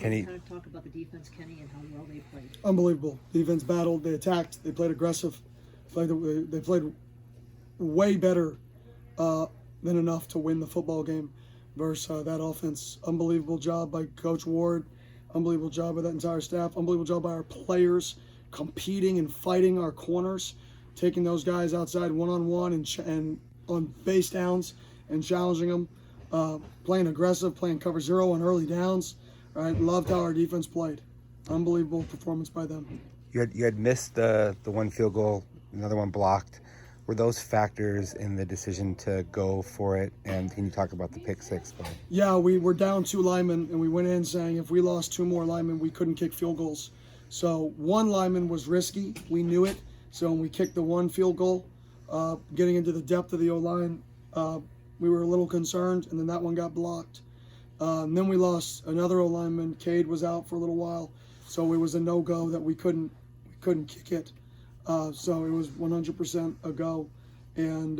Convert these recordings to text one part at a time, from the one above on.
Kenny, kind of talk about the defense, Kenny, and how well they played. Unbelievable. Defense battled. They attacked. They played aggressive. They played way better than enough to win the football game versus that offense. Unbelievable job by Coach Ward. Unbelievable job by that entire staff. Unbelievable job by our players competing and fighting our corners, taking those guys outside one-on-one and on base downs and challenging them. Playing aggressive, playing cover zero on early downs. Right, loved how our defense played. Unbelievable performance by them. you had missed the one field goal, another one blocked. Were those factors in the decision to go for it? And can you talk about the pick six? Yeah, we were down 2 linemen, and we went in saying if we lost 2 more linemen, we couldn't kick field goals. So 1 lineman was risky. We knew it. So when we kicked the 1 field goal, getting into the depth of the O-line, we were a little concerned, and then that one got blocked. And then we lost another O-lineman. Cade was out for a little while, so it was a no-go that we couldn't kick it. So it was 100% a go. And,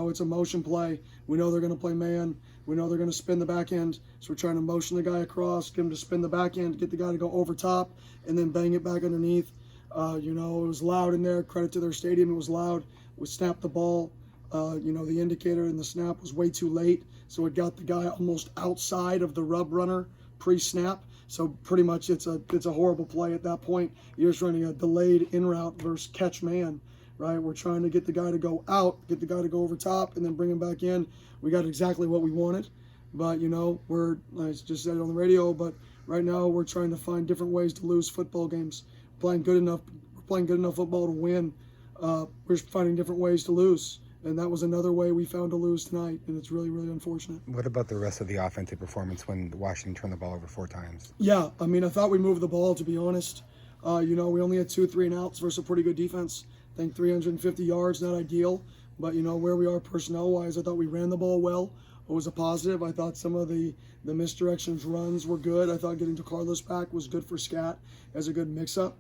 it's a motion play. We know they're going to play man. We know they're going to spin the back end. So we're trying to motion the guy across, get him to spin the back end, get the guy to go over top, and then bang it back underneath. It was loud in there. Credit to their stadium. It was loud. We snapped the ball. The indicator in the snap was way too late. So it got the guy almost outside of the rub runner pre-snap. So pretty much it's a horrible play at that point. You're just running a delayed in route versus catch man, right? We're trying to get the guy to go out, get the guy to go over top, and then bring him back in. We got exactly what we wanted. But, I just said it on the radio, but right now we're trying to find different ways to lose football games. We're playing good enough football to win. We're just finding different ways to lose. And that was another way we found to lose tonight, and it's really, really unfortunate. What about the rest of the offensive performance when Washington turned the ball over 4 times? Yeah, I thought we moved the ball, to be honest. We only had 2 3-and-outs versus a pretty good defense. I think 350 yards, not ideal. But, where we are personnel-wise, I thought we ran the ball well. It was a positive. I thought some of the misdirections runs were good. I thought getting to Carlos back was good for Scat as a good mix-up.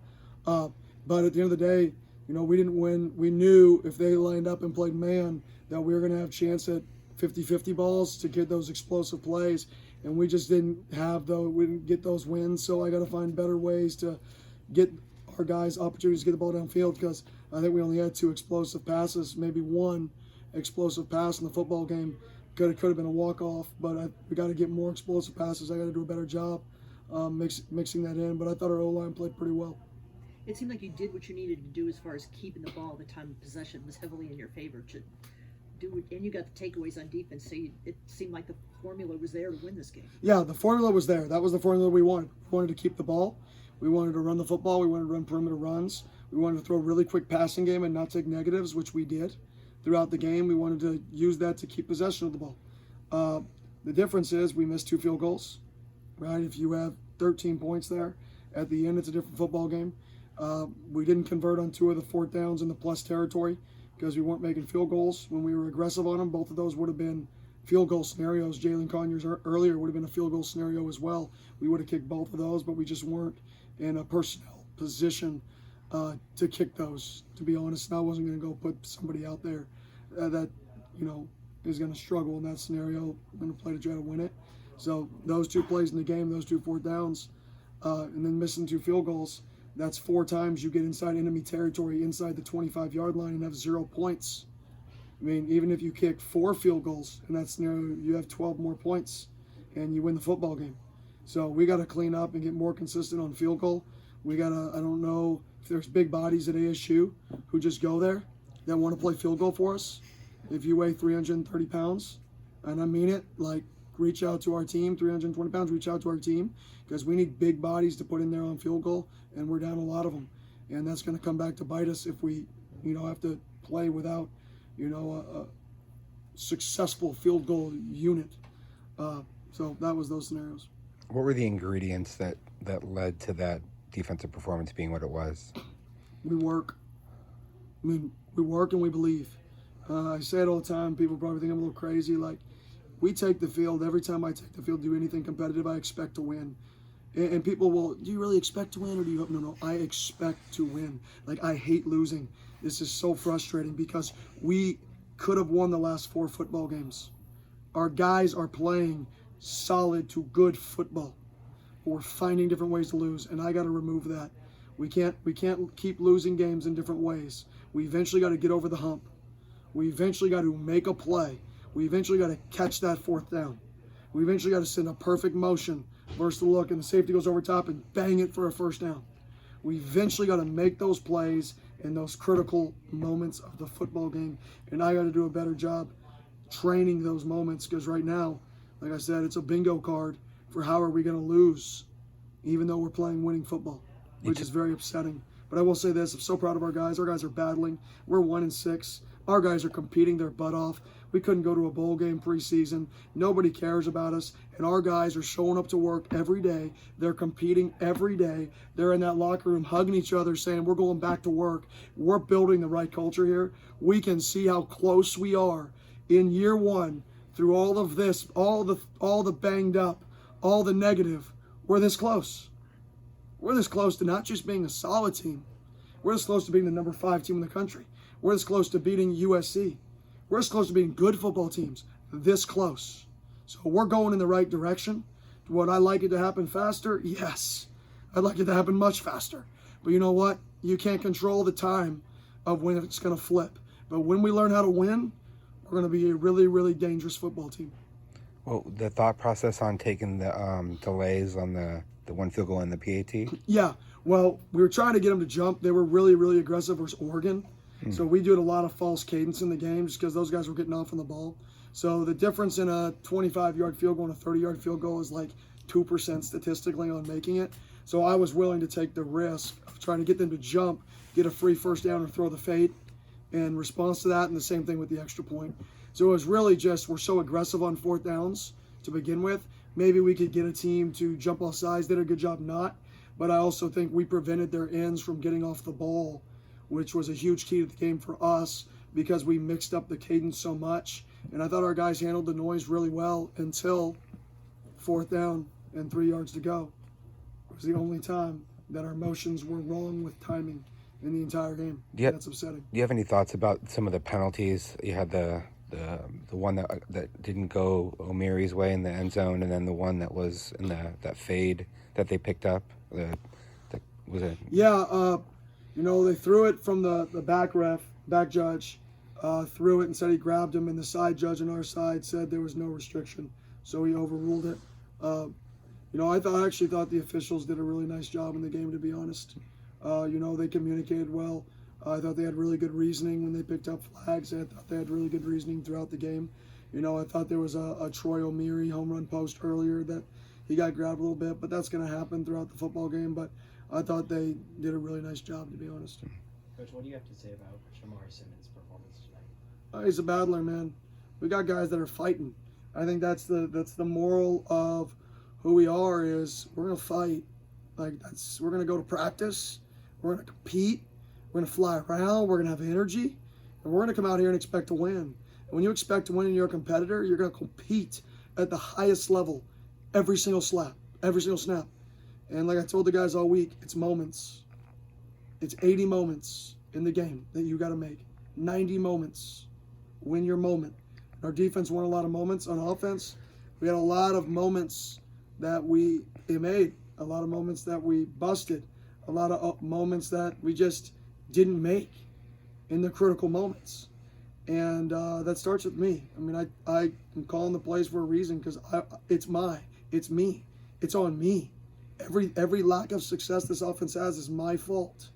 But at the end of the day, we didn't win. We knew if they lined up and played man that we were going to have a chance at 50-50 balls to get those explosive plays. And we just we didn't get those wins. So I got to find better ways to get our guys opportunities to get the ball downfield, because I think we only had 2 explosive passes, maybe 1 explosive pass in the football game. Could have been a walk-off, but we got to get more explosive passes. I got to do a better job mixing that in. But I thought our O-line played pretty well. It seemed like you did what you needed to do as far as keeping the ball. The time of possession was heavily in your favor to do it, and you got the takeaways on defense. So it seemed like the formula was there to win this game. Yeah, the formula was there. That was the formula we wanted. We wanted to keep the ball. We wanted to run the football. We wanted to run perimeter runs. We wanted to throw a really quick passing game and not take negatives, which we did throughout the game. We wanted to use that to keep possession of the ball. The difference is we missed 2 field goals, right? If you have 13 points there, at the end it's a different football game. We didn't convert on 2 of the 4th downs in the plus territory because we weren't making field goals. When we were aggressive on them, both of those would have been field goal scenarios. Jalen Conyers earlier would have been a field goal scenario as well. We would have kicked both of those, but we just weren't in a personnel position to kick those, to be honest. And I wasn't going to go put somebody out there that is going to struggle in that scenario. I'm going to play to try to win it. So those 2 plays in the game, those 2 4th downs, and then missing 2 field goals, that's 4 times you get inside enemy territory, inside the 25-yard line, and have 0 points. Even if you kick 4 field goals in that scenario, you have 12 more points, and you win the football game. So we got to clean up and get more consistent on field goal. We got to, I don't know if there's big bodies at ASU who just go there that want to play field goal for us. If you weigh 330 pounds, and I mean it, reach out to our team, 320 pounds, reach out to our team, because we need big bodies to put in there on field goal, and we're down a lot of them. And that's going to come back to bite us if we, have to play without, a successful field goal unit. So that was those scenarios. What were the ingredients that led to that defensive performance being what it was? We work. We work and we believe. I say it all the time. People probably think I'm a little crazy. We take the field. Every time I take the field, do anything competitive, I expect to win. And people will, do you really expect to win, or do you hope? No, I expect to win. I hate losing. This is so frustrating because we could have won the last 4 football games. Our guys are playing solid to good football. but we're finding different ways to lose, and I got to remove that. We can't keep losing games in different ways. We eventually got to get over the hump. We eventually got to make a play. We eventually got to catch that fourth down. We eventually got to send a perfect motion versus the look, and the safety goes over top and bang it for a first down. We eventually got to make those plays in those critical moments of the football game, and I got to do a better job training those moments, because right now, like I said, it's a bingo card for how are we going to lose, even though we're playing winning football, which is very upsetting. But I will say this, I'm so proud of our guys. Our guys are battling. We're 1-6. Our guys are competing their butt off. We couldn't go to a bowl game preseason. Nobody cares about us. And our guys are showing up to work every day. They're competing every day. They're in that locker room hugging each other saying, we're going back to work. We're building the right culture here. We can see how close we are in year one through all of this, all the banged up, all the negative. We're this close. We're this close to not just being a solid team. We're this close to being the number 5 team in the country. We're this close to beating USC. We're this close to being good football teams. This close. So we're going in the right direction. Would I like it to happen faster? Yes. I'd like it to happen much faster. But you know what? You can't control the time of when it's going to flip. But when we learn how to win, we're going to be a really, really dangerous football team. Well, the thought process on taking the delays on the one field goal and the PAT? Yeah. Well, we were trying to get them to jump. They were really, really aggressive versus Oregon. So we did a lot of false cadence in the game just because those guys were getting off on the ball. So the difference in a 25-yard field goal and a 30-yard field goal is like 2% statistically on making it. So I was willing to take the risk of trying to get them to jump, get a free first down, or throw the fade in response to that, and the same thing with the extra point. So it was really just we're so aggressive on fourth downs to begin with. Maybe we could get a team to jump off sides. Did a good job not. But I also think we prevented their ends from getting off the ball, which was a huge key to the game for us because we mixed up the cadence so much. And I thought our guys handled the noise really well until fourth down and 3 yards to go. It was the only time that our motions were wrong with timing in the entire game. That's upsetting. Do you have any thoughts about some of the penalties? You had the one that didn't go O'Meary's way in the end zone, and then the one that was in that fade that they picked up. Was it? Yeah, they threw it from the back judge, threw it and said he grabbed him, and the side judge on our side said there was no restriction, so he overruled it. I actually thought the officials did a really nice job in the game, to be honest. They communicated well. I thought they had really good reasoning when they picked up flags. I thought they had really good reasoning throughout the game. I thought there was a Troy O'Meary home run post earlier that he got grabbed a little bit, but that's going to happen throughout the football game. But I thought they did a really nice job, to be honest. Coach, what do you have to say about Shamar Simmons' performance tonight? He's a battler, man. We got guys that are fighting. I think that's the moral of who we are is we're going to fight. We're going to go to practice. We're going to compete. We're going to fly around. We're going to have energy. And we're going to come out here and expect to win. And when you expect to win and you're a competitor, you're going to compete at the highest level every single snap. And like I told the guys all week, it's moments. It's 80 moments in the game that you got to make. 90 moments. Win your moment. Our defense won a lot of moments. On offense, we had a lot of moments that we made. A lot of moments that we busted. A lot of moments that we just didn't make in the critical moments. And that starts with me. I mean, I am calling the plays for a reason because it's me. It's on me. Every lack of success this offense has is my fault.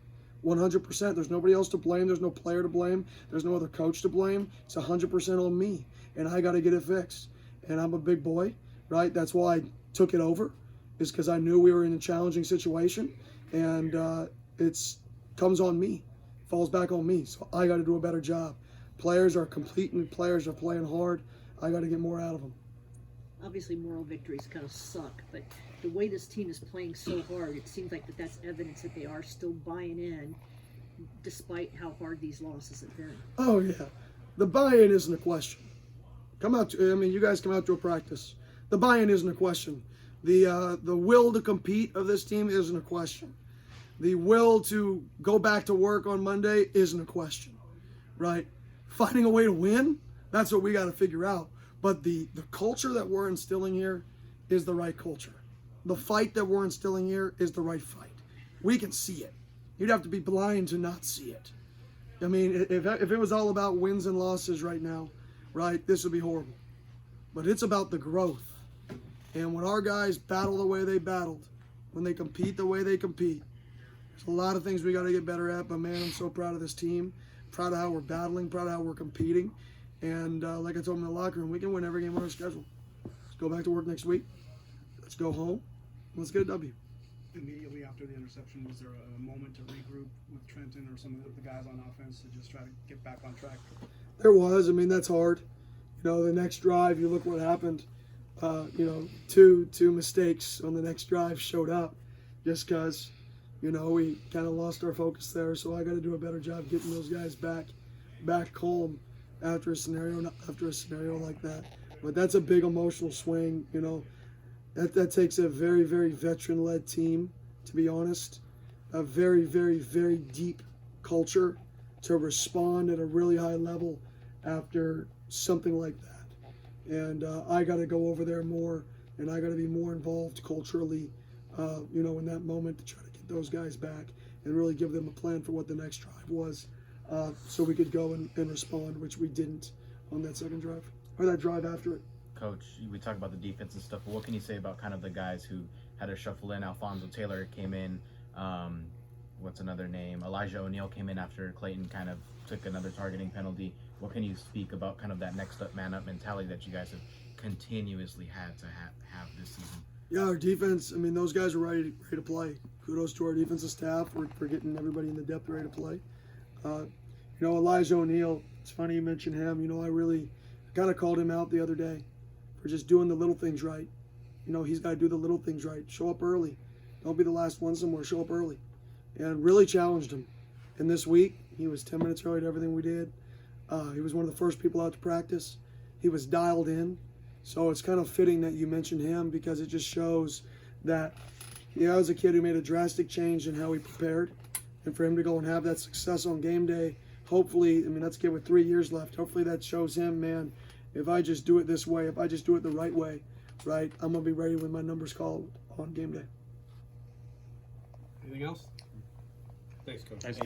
100%. There's nobody else to blame. There's no player to blame. There's no other coach to blame. It's 100% on me. And I got to get it fixed. And I'm a big boy, right? That's why I took it over, is because I knew we were in a challenging situation. And it's comes on me. Falls back on me. So I got to do a better job. Players are completing. Players are playing hard. I got to get more out of them. Obviously, moral victories kind of suck, but the way this team is playing so hard, it seems like that's evidence that they are still buying in, despite how hard these losses have been. Oh yeah, the buy-in isn't a question. You guys come out to a practice. The buy-in isn't a question. The will to compete of this team isn't a question. The will to go back to work on Monday isn't a question, right? Finding a way to win, that's what we got to figure out. But the culture that we're instilling here is the right culture. the fight that we're instilling here is the right fight. We can see it. You'd have to be blind to not see it. I mean, if it was all about wins and losses right now, right, this would be horrible. But it's about the growth. And when our guys battle the way they battled, when they compete the way they compete, there's a lot of things we got to get better at. But man, I'm so proud of this team, proud of how we're battling, proud of how we're competing. And like I told them in the locker room, we can win every game on our schedule. Let's go back to work next week. Let's go home. Let's get a W. Immediately after the interception, was there a moment to regroup with Trenton or some of the guys on offense to just try to get back on track? There was. I mean, that's hard. You know, the next drive, you look what happened. Two mistakes on the next drive showed up just because, you know, we kind of lost our focus there. So I got to do a better job getting those guys back calm after a scenario like that. But that's a big emotional swing. You know, that takes a very, very veteran-led team, to be honest. A very, very, very deep culture to respond at a really high level after something like that. And I got to go over there more, and I got to be more involved culturally, in that moment to try to get those guys back and really give them a plan for what the next drive was, so we could go and respond, which we didn't on that second drive, or that drive after it. Coach, we talk about the defense and stuff, but what can you say about kind of the guys who had to shuffle in? Alfonso Taylor came in. What's another name? Elijah O'Neal came in after Clayton kind of took another targeting penalty. What can you speak about kind of that next up, man up mentality that you guys have continuously had to have this season? Yeah, our defense, I mean, those guys are ready to play. Kudos to our defensive staff for getting everybody in the depth ready to play. Elijah O'Neal, it's funny you mentioned him. You know, I kind of called him out the other day for just doing the little things right. You know, he's got to do the little things right. Show up early. Don't be the last one somewhere. Show up early. And really challenged him. And this week, he was 10 minutes early to everything we did. He was one of the first people out to practice. He was dialed in. So it's kind of fitting that you mentioned him because it just shows that he was a kid who made a drastic change in how he prepared. And for him to go and have that success on game day, hopefully, I mean, that's a kid with 3 years left. Hopefully that shows him, man, if I just do it this way, if I just do it the right way, right, I'm going to be ready when my number's called on game day. Anything else? Thanks, Coach. Thanks,